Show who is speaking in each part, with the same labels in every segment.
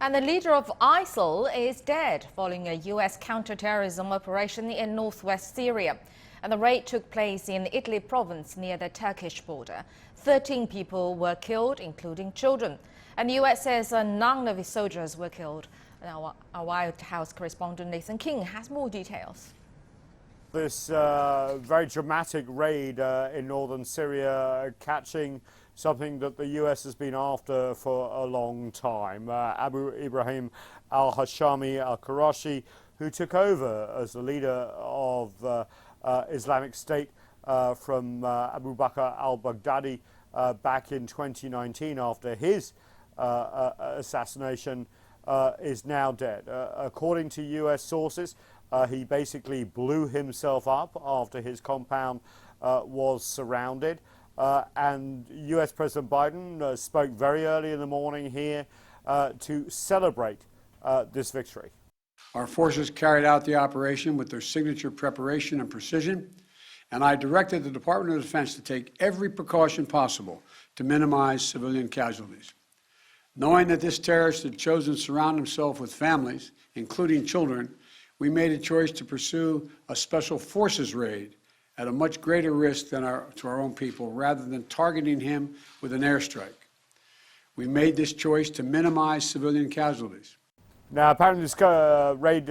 Speaker 1: And the leader of ISIL is dead following a U.S. counter-terrorism operation in northwest Syria. And the raid took place in Idlib province near the Turkish border. 13 people were killed, including children. And the U.S. says none of its soldiers were killed. Now, our White House correspondent Nathan King has more details.
Speaker 2: This very dramatic raid in northern Syria, catching something that the US has been after for a long time. Ibrahim al-Hashimi al-Qurayshi, who took over as the leader of Islamic State from Abu Bakr al-Baghdadi back in 2019 after his assassination, is now dead. According to US sources, he basically blew himself up after his compound was surrounded. And US President Biden spoke very early in the morning here to celebrate this victory.
Speaker 3: Our forces carried out the operation with their signature preparation and precision, and I directed the Department of Defense to take every precaution possible to minimize civilian casualties. Knowing that this terrorist had chosen to surround himself with families, including children, we made a choice to pursue a special forces raid at a much greater risk than to our own people, rather than targeting him with an airstrike. We made this choice to minimize civilian casualties.
Speaker 2: Now, apparently this raid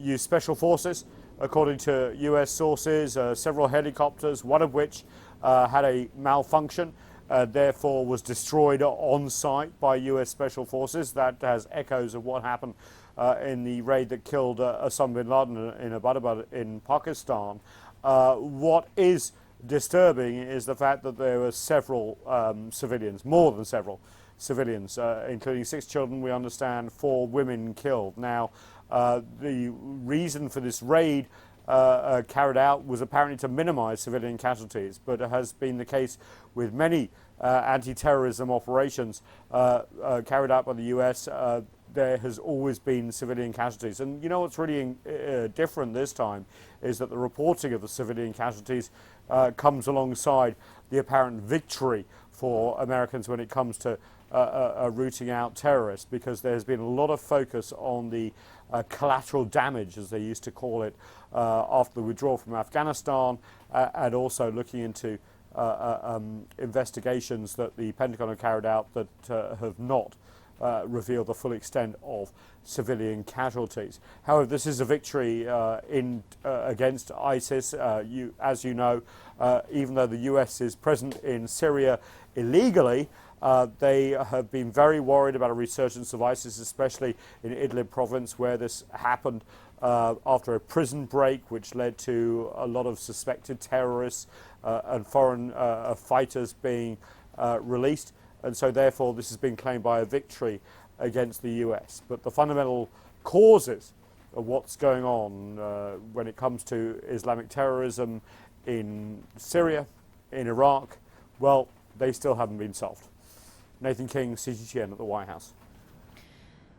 Speaker 2: used special forces, according to US sources, several helicopters, one of which had a malfunction, therefore was destroyed on site by US special forces. That has echoes of what happened in the raid that killed Osama bin Laden in Abbottabad in Pakistan. What is disturbing is the fact that there were several civilians, more than several civilians, including 6 children, we understand, 4 women killed. Now, the reason for this raid carried out was apparently to minimize civilian casualties, but it has been the case with many anti-terrorism operations carried out by the US. There has always been civilian casualties. And you know what's really different this time is that the reporting of the civilian casualties comes alongside the apparent victory for Americans when it comes to rooting out terrorists, because there's been a lot of focus on the collateral damage, as they used to call it, after the withdrawal from Afghanistan, and also looking into investigations that the Pentagon have carried out that have not reveal the full extent of civilian casualties. However, this is a victory against ISIS. As you know, even though the US is present in Syria illegally, they have been very worried about a resurgence of ISIS, especially in Idlib province, where this happened after a prison break, which led to a lot of suspected terrorists and foreign fighters being released. And so therefore this has been claimed by a victory against the US. But the fundamental causes of what's going on when it comes to Islamic terrorism in Syria, in Iraq, well, they still haven't been solved. Nathan King, CGTN at the White House.